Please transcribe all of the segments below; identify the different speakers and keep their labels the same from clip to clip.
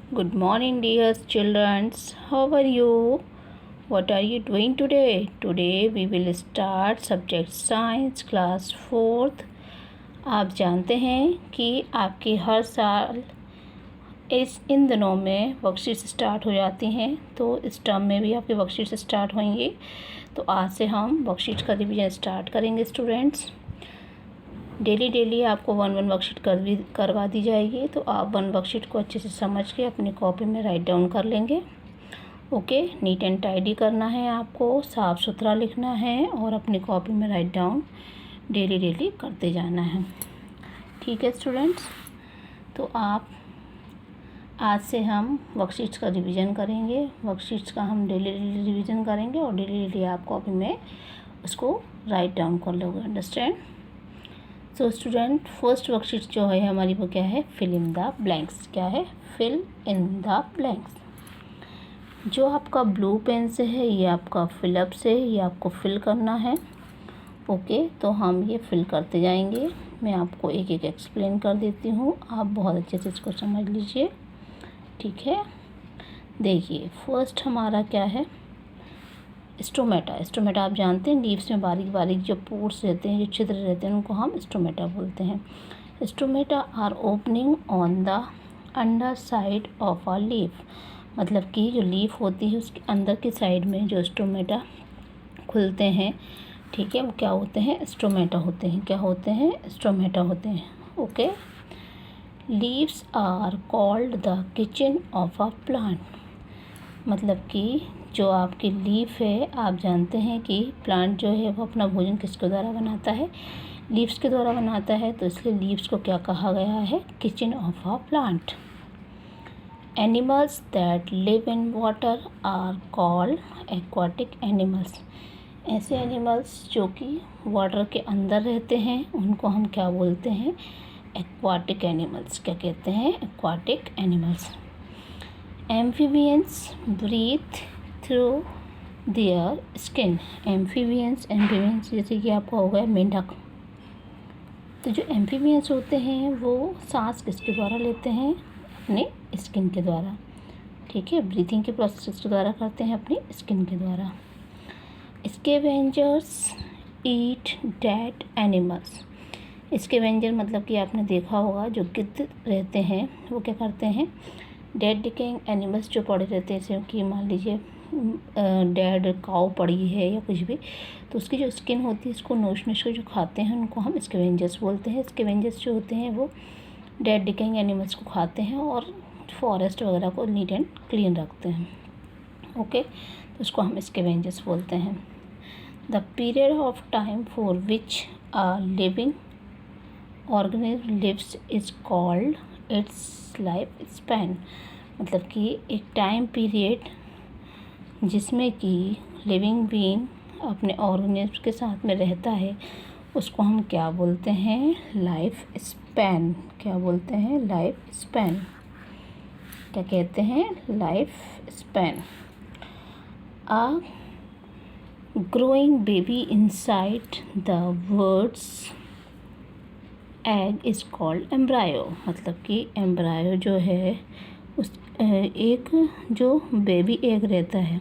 Speaker 1: Good morning, dear children. How are you? What are you doing today? Today we will start subject science class 4th. आप जानते हैं कि आपकी हर साल इन दिनों में वर्कशीट्स स्टार्ट हो जाती हैं, तो इस टर्म में भी आपके वर्कशीट्स स्टार्ट होंगे। तो आज से हम वर्कशीट्स का रिवीजन स्टार्ट करेंगे स्टूडेंट्स। डेली आपको वन वर्कशीट करवा दी जाएगी, तो आप वन वर्कशीट को अच्छे से समझ के अपनी कॉपी में राइट डाउन कर लेंगे। ओके, नीट एंड टाइडी करना है, आपको साफ़ सुथरा लिखना है और अपनी कॉपी में राइट डाउन डेली करते जाना है। ठीक है स्टूडेंट्स, तो आप आज से हम वर्कशीट्स का रिवीजन करेंगे। वर्कशीट्स का हम डेली रिवीजन करेंगे और डेली आप कॉपी में उसको राइट डाउन कर लोगे। Understand? So student, first worksheet जो है हमारी वो क्या है? Fill in the blanks. क्या है? Fill in the blanks. जो आपका ब्लू पेन से है ये आपका फिलअप से, ये आपको फिल करना है। ओके, तो हम ये फिल करते जाएंगे। मैं आपको एक एक एक्सप्लेन कर देती हूँ, आप बहुत अच्छे से इसको समझ लीजिए। ठीक है, देखिए फर्स्ट हमारा क्या है? स्टोमेटा आप जानते हैं, लीव्स में बारीक जो पोर्स रहते हैं, जो छिद्र रहते हैं, उनको हम स्टोमेटा बोलते हैं। Stomata are opening on the under side of a leaf. मतलब कि जो लीफ होती है उसके अंदर की साइड में जो स्टोमेटा खुलते हैं, ठीक है, वो क्या होते हैं? स्टोमेटा होते हैं। क्या होते हैं? स्टोमेटा होते हैं। Okay, leaves are called the kitchen of a plant. मतलब कि जो आपकी लीफ है, आप जानते हैं कि प्लांट जो है वो अपना भोजन किसके द्वारा बनाता है? लीव्स के द्वारा बनाता है, तो इसलिए लीव्स को क्या कहा गया है? Kitchen of a plant. Animals that live in water are called aquatic animals. ऐसे एनिमल्स जो कि वाटर के अंदर रहते हैं उनको हम क्या बोलते हैं? Aquatic animals. क्या कहते हैं? Aquatic animals. Amphibians breathe through their skin. Amphibians जैसे कि आपका हो गया मेंढक। तो जो एम्फीबियंस होते हैं वो सांस किसके द्वारा लेते हैं? अपने स्किन के द्वारा। ठीक है, ब्रीथिंग के प्रोसेस के द्वारा करते हैं, अपनी स्किन के द्वारा। स्कैवेंजर्स ईट डेड एनिमल्स। स्कैवेंजर मतलब कि आपने देखा होगा जो गिद्ध रहते हैं वो क्या करते हैं? डेड डिकेइंग एनिमल्स जो पड़े रहते हैं, जैसे कि मान लीजिए डेड काऊ पड़ी है या कुछ भी, तो उसकी जो स्किन होती है उसको नोच के जो खाते हैं उनको हम स्कैवेंजर्स बोलते हैं। स्कैवेंजर्स जो होते हैं वो डेड डिकेइंग एनिमल्स को खाते हैं और फॉरेस्ट वगैरह को नीट एंड क्लीन रखते हैं। ओके, तो उसको हम स्कैवेंजर्स बोलते हैं। The period of time for which a living organism lives is called its life span. मतलब कि एक टाइम पीरियड जिसमें कि लिविंग बीइंग अपने ऑर्गेनिज्म के साथ में रहता है उसको हम क्या बोलते हैं? Life span. क्या बोलते हैं? Life span. क्या कहते हैं? Life span. A growing baby inside the words egg is called embryo. मतलब कि एम्ब्रायो जो है उस एक जो बेबी एग रहता है,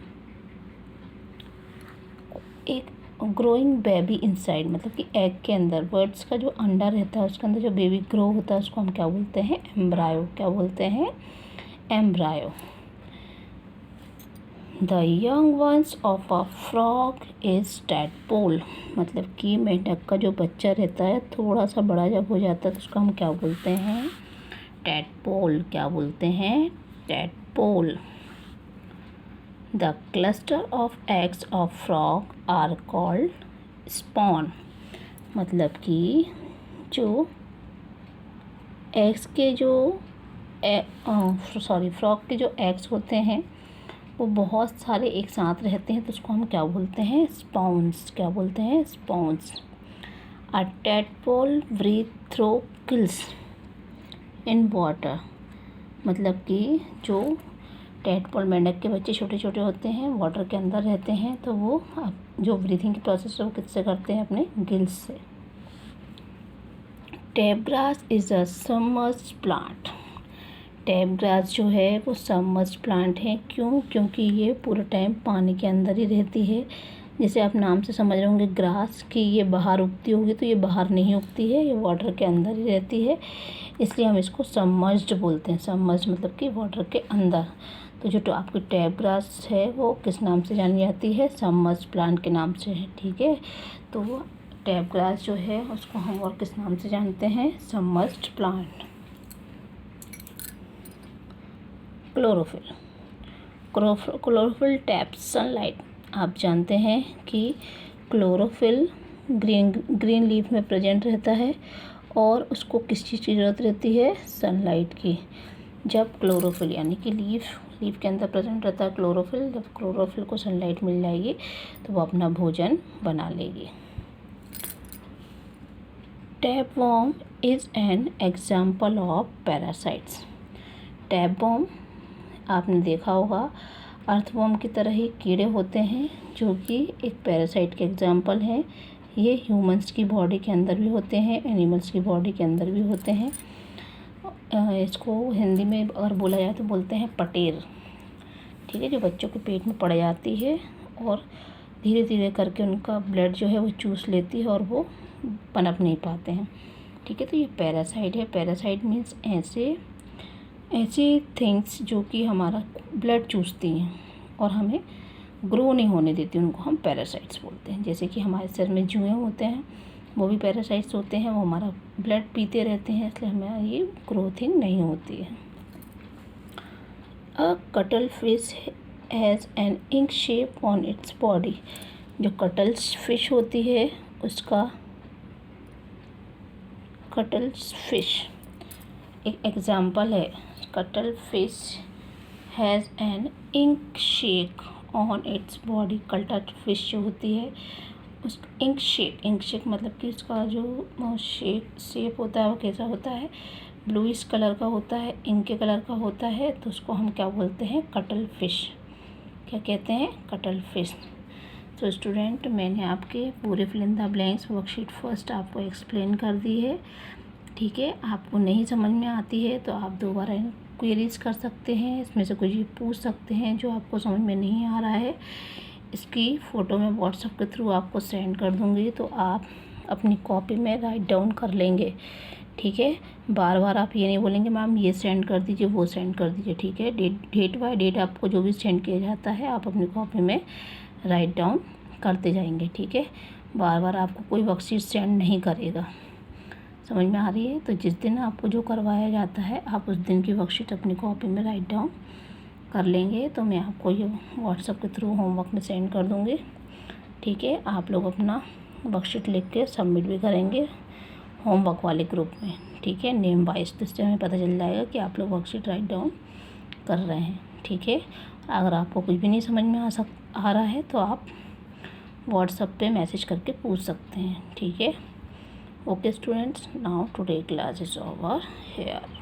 Speaker 1: एक ग्रोइंग बेबी इनसाइड मतलब कि एग के अंदर, बर्ड्स का जो अंडा रहता है उसके अंदर जो बेबी ग्रो होता है उसको हम क्या बोलते हैं? एम्ब्रायो। क्या बोलते हैं? Embryo. The young ones of a frog is tadpole. मतलब कि मेंढक का जो बच्चा रहता है थोड़ा सा बड़ा जब हो जाता है तो उसको हम क्या बोलते हैं? टैडपोल। क्या बोलते हैं? Tadpole. The cluster of eggs of frog are called spawn. मतलब कि जो एग्स के जो फ्रॉग के जो एग्स होते हैं वो बहुत सारे एक साथ रहते हैं, तो उसको हम क्या बोलते हैं? स्पॉन्स। क्या बोलते हैं? Spawns. A tadpole breathe through gills in water. मतलब कि जो टैडपोल मेंढक के बच्चे छोटे छोटे होते हैं, वाटर के अंदर रहते हैं, तो वो जो ब्रीथिंग की प्रोसेस है वो किससे करते हैं? अपने गिल्स से। Tape grass is a submerged plant. Tap grass जो है वो सबमर्ज्ड प्लांट है। क्यों? क्योंकि ये पूरा टाइम पानी के अंदर ही रहती है। जैसे आप नाम से समझ रहे होंगे ग्रास कि ये बाहर उगती होगी, तो ये बाहर नहीं उगती है, ये वाटर के अंदर ही रहती है, इसलिए हम इसको सबमर्ज्ड बोलते हैं। सबमर्ज्ड मतलब कि वाटर के अंदर। तो जो आपकी टैप ग्रास है वो किस नाम से जानी जाती है? सबमर्ज्ड प्लांट के नाम से है। ठीक है, तो टैप ग्रास जो है उसको हम और किस नाम से जानते हैं? Submerged plant. Chlorophyll. Chlorophyll taps sunlight. आप जानते हैं कि क्लोरोफिल ग्रीन लीफ में प्रेजेंट रहता है और उसको किस चीज़ की ज़रूरत रहती है? सनलाइट की। जब क्लोरोफिल यानी कि लीफ के अंदर प्रेजेंट रहता है क्लोरोफिल, जब क्लोरोफिल को सनलाइट मिल जाएगी तो वो अपना भोजन बना लेगी। Tapeworm is an example of parasites. Tapeworm आपने देखा होगा अर्थवर्म की तरह ही कीड़े होते हैं जो कि एक पैरासाइट के एग्जाम्पल हैं। ये ह्यूमंस की बॉडी के अंदर भी होते हैं, एनिमल्स की बॉडी के अंदर भी होते हैं। इसको हिंदी में अगर बोला जाए तो बोलते हैं पटेर। ठीक है, जो बच्चों के पेट में पड़ जाती है और धीरे धीरे करके उनका ब्लड जो है वो चूस लेती है और वो पनप नहीं पाते हैं। ठीक है, तो ये पैरासाइट है। पैरासाइट मीन्स ऐसे थिंग्स जो कि हमारा ब्लड चूसती हैं और हमें ग्रो नहीं होने देती, उनको हम पैरासाइट्स बोलते हैं। जैसे कि हमारे सिर में जुएँ होते हैं, वो भी पैरासाइट्स होते हैं, वो हमारा ब्लड पीते रहते हैं, इसलिए हमें ये ग्रोथिंग नहीं होती है। A cuttlefish has an ink shape on its body. जो कटल फिश होती है उसका कटल फिश एक एग्जाम्पल है। Cuttlefish has an ink sac on its body. Cuttlefish जो होती है उस इंक शेक मतलब कि उसका जो शेप होता है वो कैसा होता है? ब्लूइश कलर का होता है, इंक के कलर का होता है, तो उसको हम क्या बोलते हैं? Cuttle fish. क्या कहते हैं? Cuttle fish. तो स्टूडेंट, मैंने आपके पूरे fill in the blanks worksheet first आपको एक्सप्लेन कर दी है। ठीक है, आपको नहीं समझ में आती है तो आप दोबारा क्वेरीज कर सकते हैं, इसमें से कुछ पूछ सकते हैं जो आपको समझ में नहीं आ रहा है। इसकी फ़ोटो मैं व्हाट्सएप के थ्रू आपको सेंड कर दूँगी, तो आप अपनी कॉपी में राइट डाउन कर लेंगे। ठीक है, बार बार आप ये नहीं बोलेंगे मैम ये सेंड कर दीजिए, वो सेंड कर दीजिए। ठीक है, डेट बाय डेट आपको जो भी सेंड किया जाता है आप अपनी कॉपी में राइट डाउन करते जाएंगे। ठीक है, बार बार आपको कोई वर्कशीट सेंड नहीं करेगा। समझ में आ रही है? तो जिस दिन आपको जो करवाया जाता है आप उस दिन की वर्कशीट अपनी कॉपी में राइट डाउन कर लेंगे, तो मैं आपको ये व्हाट्सएप के थ्रू होमवर्क में सेंड कर दूँगी। ठीक है, आप लोग अपना वर्कशीट लिख के सबमिट भी करेंगे होमवर्क वाले ग्रुप में। ठीक है, नेम वाइज, तो इससे हमें पता चल जाएगा कि आप लोग वर्कशीट राइट डाउन कर रहे हैं। ठीक है, अगर आपको कुछ भी नहीं समझ में आ रहा है तो आप व्हाट्सएप पे मैसेज करके पूछ सकते हैं। ठीक है, okay students, now today class is over here.